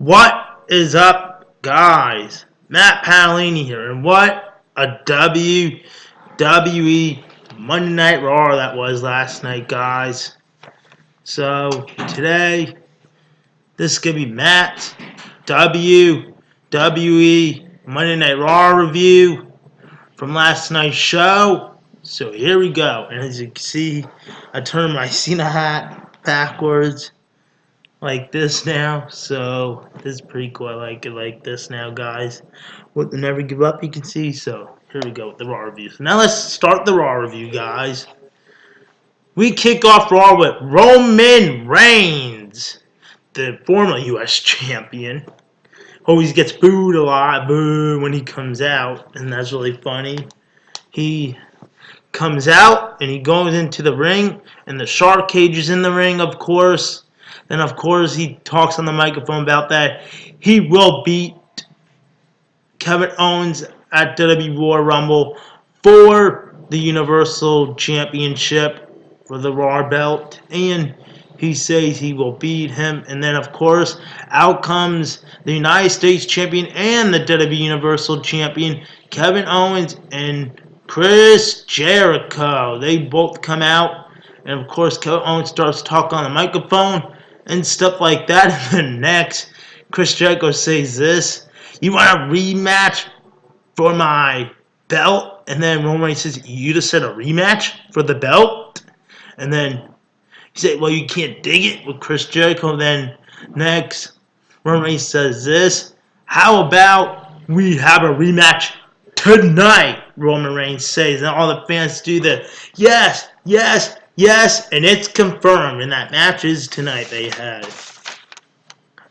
What is up, guys? Matt Paolini here, and what a WWE Monday Night Raw that was last night, guys. So, today, this is going to be Matt's WWE Monday Night Raw review from last night's show. So, here we go. And as you can see, I turned my Cena hat backwards like this now, so this is pretty cool. I like it like this now, guys. With the Never Give Up, you can see. So here we go with the Raw review. So now let's start the Raw review, guys. We kick off Raw with Roman Reigns, the former U.S. champion. Always gets booed a lot, boo, when he comes out, and that's really funny. He comes out and he goes into the ring, and the shark cage is in the ring, of course. Then, of course, he talks on the microphone about that he will beat Kevin Owens at WWE Royal Rumble for the Universal Championship for the Raw belt. And he says he will beat him. And then, of course, out comes the United States Champion and the WWE Universal Champion, Kevin Owens and Chris Jericho. They both come out. And, of course, Kevin Owens starts talking on the microphone and stuff like that. And then next, Chris Jericho says this: "You want a rematch for my belt?" And then Roman Reigns says, "You just said a rematch for the belt?" And then he said, "Well, you can't dig it," with Chris Jericho. And then next, Roman Reigns says this: "How about we have a rematch tonight?" Roman Reigns says, and all the fans do the yes, yes, yes, and it's confirmed, and that match is tonight they had.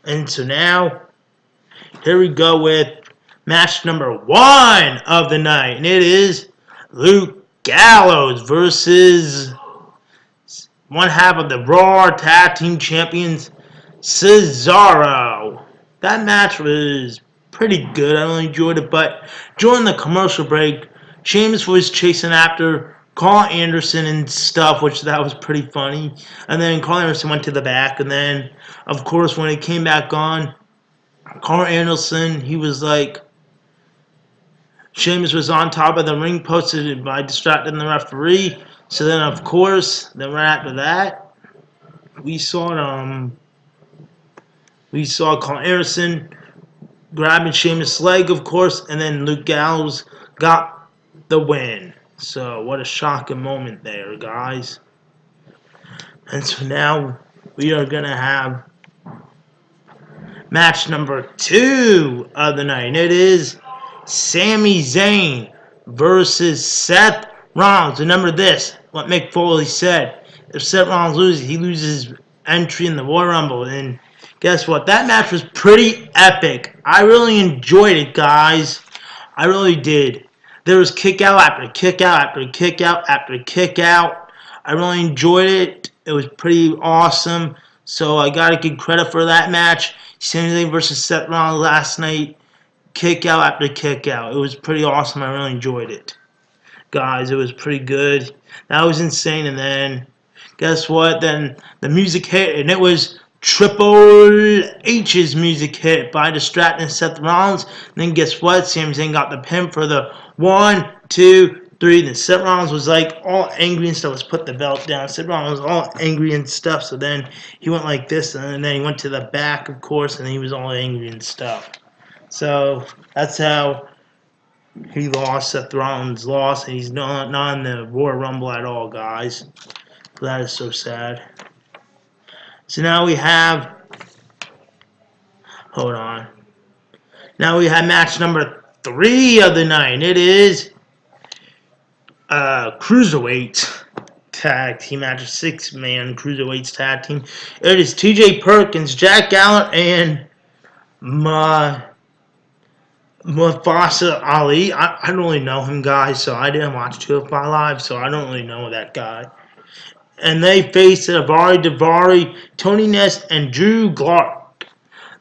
And so now, here we go with match number 1 of the night, and it is Luke Gallows versus one half of the Raw Tag Team Champions, Cesaro. That match was pretty good. I really enjoyed it, but during the commercial break, Sheamus was chasing after Carl Anderson and stuff, which that was pretty funny. And then Carl Anderson went to the back, and then, of course, when he came back on, Carl Anderson, he was like, Sheamus was on top of the ring post by distracting the referee. So then, of course, then right after that, we saw Carl Anderson grabbing Sheamus' leg, of course, and then Luke Gallows got the win. So what a shocking moment there, guys. And so now we are going to have match number 2 of the night. And it is Sami Zayn versus Seth Rollins. Remember this, what Mick Foley said: if Seth Rollins loses, he loses his entry in the Royal Rumble. And guess what? That match was pretty epic. I really enjoyed it, guys. I really did. There was kick out after kick out after kick out after kick out. I really enjoyed it. It was pretty awesome. So I got to give credit for that match. Sami Zayn versus Seth Rollins last night. Kick out after kick out. It was pretty awesome. I really enjoyed it. Guys, it was pretty good. That was insane. And then, guess what? Then the music hit, and it was Triple H's music hit by distracting Seth Rollins. And then guess what? Sami Zayn got the pin for the 1, 2, 3. Then Seth Rollins was like all angry and stuff. Let's put the belt down. Seth Rollins was all angry and stuff. So then he went like this, and then he went to the back, of course, and he was all angry and stuff. So that's how he lost. Seth Rollins lost, and he's not in the Royal Rumble at all, guys. That is so sad. So now we have, hold on. Now we have match number 3 of the night. It is Cruiserweight Tag Team match, 6-man Cruiserweights Tag Team. It is TJ Perkins, Jack Gallagher, and Mustafa Ali. I don't really know him, guys, so I didn't watch 205 Live, so I don't really know that guy. And they faced Avari Davari, Tony Ness, and Drew Gulak.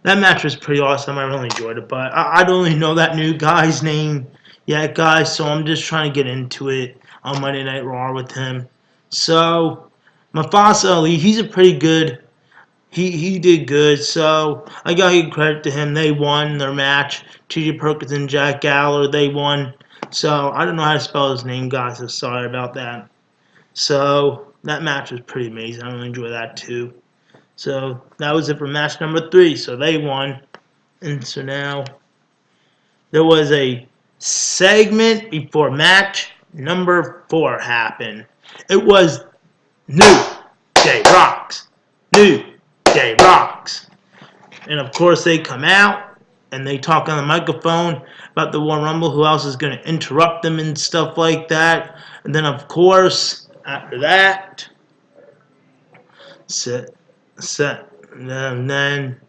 That match was pretty awesome. I really enjoyed it, but I don't really know that new guy's name yet, guys, so I'm just trying to get into it on Monday Night Raw with him. So, Mustafa Ali, he's a pretty good he did good. So I gotta give credit to him. They won their match. T.J. Perkins and Jack Gallows, they won. So I don't know how to spell his name, guys. So sorry about that. So that match was pretty amazing. I really enjoyed that too. So that was it for match number 3. So they won. And so now there was a segment before match number 4 happened. It was New Day Rocks. New Day Rocks. And of course they come out and they talk on the microphone about the Royal Rumble, who else is going to interrupt them and stuff like that. And then of course, after that, and then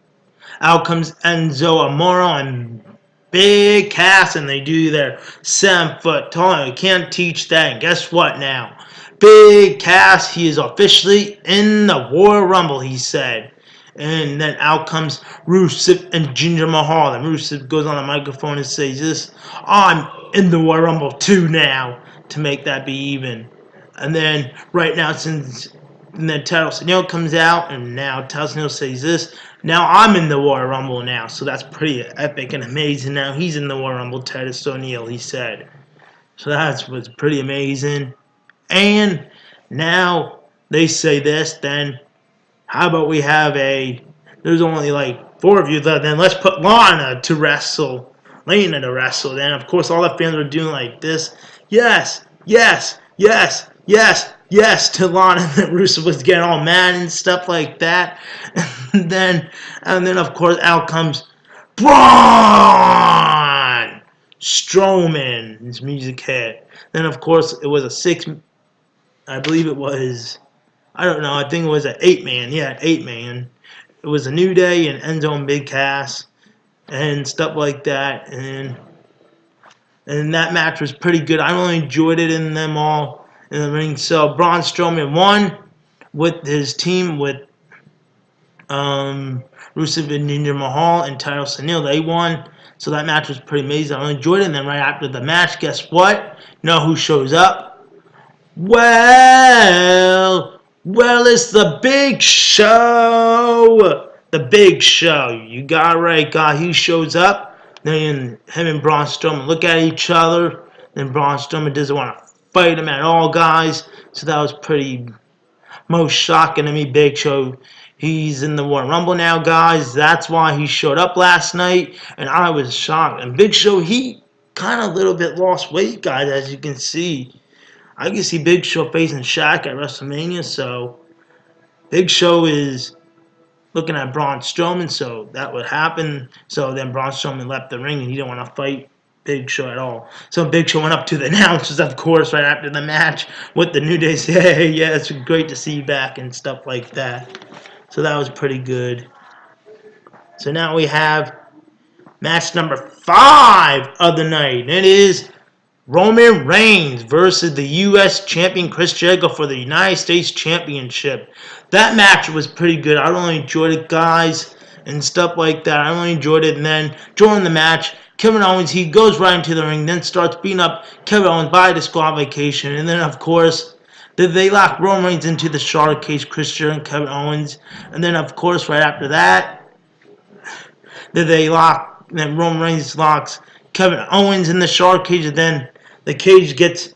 out comes Enzo Amore and Big Cass, and they do their 7-foot tall. You can't teach that. And guess what now? Big Cass, he is officially in the Royal Rumble, he said. And then out comes Rusev and Jinder Mahal. And Rusev goes on the microphone and says this, I'm in the Royal Rumble too now, to make that be even. And then right now, since and then Titus O'Neil comes out, and now Titus O'Neil says this, now I'm in the Royal Rumble now. So that's pretty epic and amazing. Now he's in the Royal Rumble, Titus O'Neil, he said. So that was pretty amazing. And now they say this, then how about we have there's only like 4 of you left, then let's put Lana to wrestle. Lana to wrestle. Then of course all the fans were doing like this. Yes, yes, yes, yes, yes to Lana. And then Rusev was getting all mad and stuff like that. And then of course out comes Braun Strowman. His music hit. Then of course it was a 6, I believe it was, I don't know, I think it was an 8-man. Yeah, 8-man. It was a New Day and Enzo and Big Cass and stuff like that. And that match was pretty good. I really enjoyed it in them all in the ring. So Braun Strowman won with his team with Rusev and Jinder Mahal and Titus O'Neil. They won. So that match was pretty amazing. I really enjoyed it. And then right after the match, guess what? You know who shows up? Well, it's the Big Show. The Big Show. You got it right, guy. He shows up. Then him and Braun Strowman look at each other. Then Braun Strowman doesn't want to fight him at all, guys. So that was pretty most shocking to me. Big Show, he's in the Royal Rumble now, guys. That's why he showed up last night. And I was shocked. And Big Show, he kind of a little bit lost weight, guys, as you can see. I can see Big Show facing Shaq at WrestleMania, so Big Show is looking at Braun Strowman, so that would happen. So then Braun Strowman left the ring, and he didn't want to fight Big Show at all. So Big Show went up to the announcers, of course, right after the match with the New Day, say, hey, yeah, it's great to see you back and stuff like that. So that was pretty good. So now we have match number 5 of the night. And it is Roman Reigns versus the U.S. champion Chris Jericho for the United States Championship. That match was pretty good. I really enjoyed it, guys, and stuff like that. I really enjoyed it. And then during the match, Kevin Owens, he goes right into the ring, then starts beating up Kevin Owens by disqualification. And then, of course, they lock Roman Reigns into the Charlotte cage, Chris Jericho and Kevin Owens. And then, of course, right after that, then Roman Reigns locks Kevin Owens in the Charlotte cage, and then the cage gets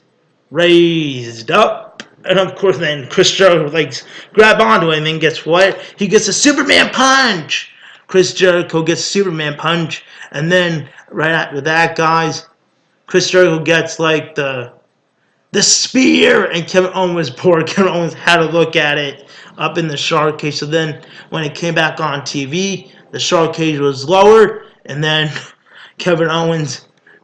raised up. And of course then Chris Jericho grab onto him, and guess what? He gets a Superman punch. Chris Jericho gets a Superman punch. And then right after that, guys, Chris Jericho gets the spear, and Kevin Owens had to look at it up in the Charlotte cage. So then when it came back on TV, the Charlotte cage was lowered, and then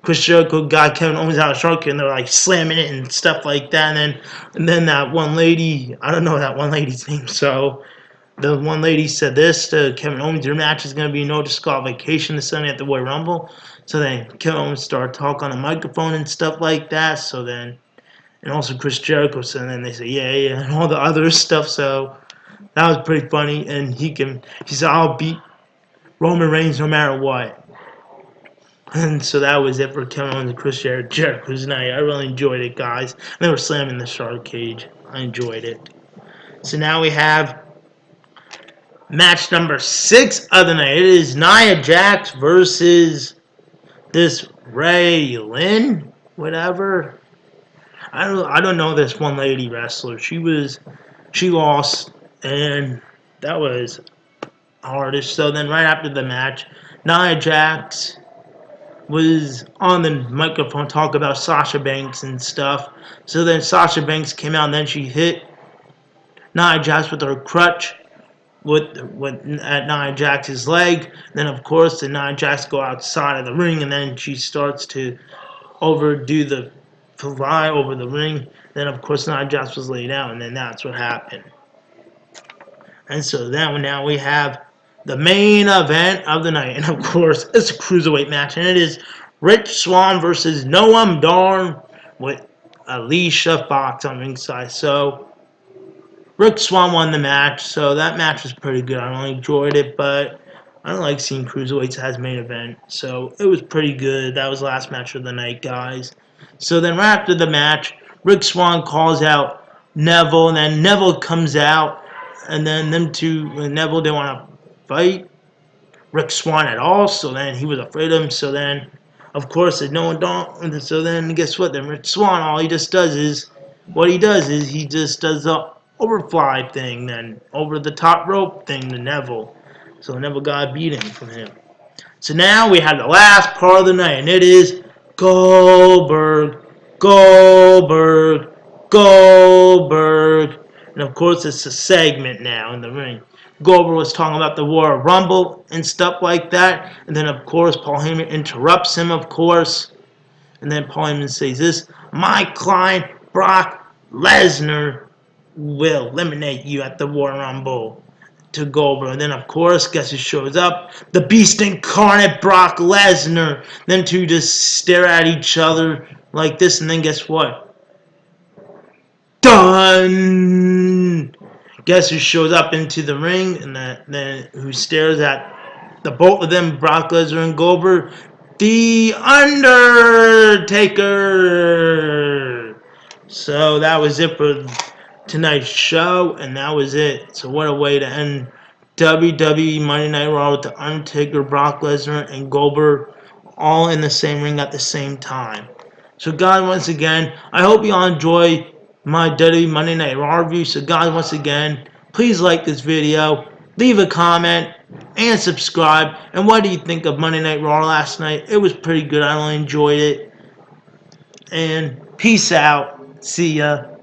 Chris Jericho got Kevin Owens out of Charlotte, and they were slamming it and stuff like that. And then that one lady, I don't know that one lady's name, so the one lady said this to Kevin Owens, your match is going to be no disqualification this Sunday at the Royal Rumble. So then Kevin Owens started talking on the microphone and stuff like that. So then, and also Chris Jericho, so then they say, yeah, and all the other stuff. So that was pretty funny. And he said, I'll beat Roman Reigns no matter what. And so that was it for Kevin Owens and Chris Jericho's night. I really enjoyed it, guys. And they were slamming the Charlotte cage. I enjoyed it. So now we have match number 6 of the night. It is Nia Jax versus this Ray Lynn, whatever. I don't know this one lady wrestler. She lost, and that was hardest. So then right after the match, Nia Jax was on the microphone talking about Sasha Banks and stuff. So then Sasha Banks came out and then she hit Nia Jax with her crutch with at Nia Jax's leg. Then of course the Nia Jax go outside of the ring and then she starts to overdo the fly over the ring. Then of course Nia Jax was laid out and then that's what happened. And so then now we have the main event of the night. And of course, it's a cruiserweight match. And it is Rich Swann versus Noam Dar with Alicia Fox on ringside. So, Rick Swann won the match. So, that match was pretty good. I really enjoyed it. But I don't like seeing cruiserweights as main event. So, it was pretty good. That was the last match of the night, guys. So, then right after the match, Rick Swann calls out Neville. And then Neville comes out. And then them two, Neville didn't want to fight Rick Swann at all, so then he was afraid of him. So then, of course, no one don't. So then, guess what? Then Rick Swann, all he just does is, what he does is he just does the overfly thing, then over the top rope thing to Neville. So Neville got a beating from him. So now we have the last part of the night, and it is Goldberg. And of course, it's a segment now in the ring. Goldberg was talking about the Royal Rumble and stuff like that. And then, of course, Paul Heyman interrupts him, of course. And then Paul Heyman says this: my client, Brock Lesnar, will eliminate you at the Royal Rumble. To Goldberg. And then, of course, guess who shows up? The Beast Incarnate, Brock Lesnar. Them two just stare at each other like this. And then guess what? Done! Guess who shows up into the ring and then who stares at the both of them, Brock Lesnar and Goldberg? The Undertaker! So that was it for tonight's show, and that was it. So what a way to end WWE Monday Night Raw with the Undertaker, Brock Lesnar, and Goldberg all in the same ring at the same time. So guys, once again, I hope you all enjoy my WWE Monday Night Raw review. So guys, once again, please like this video, leave a comment, and subscribe. And what do you think of Monday Night Raw last night? It was pretty good. I really enjoyed it. And peace out. See ya.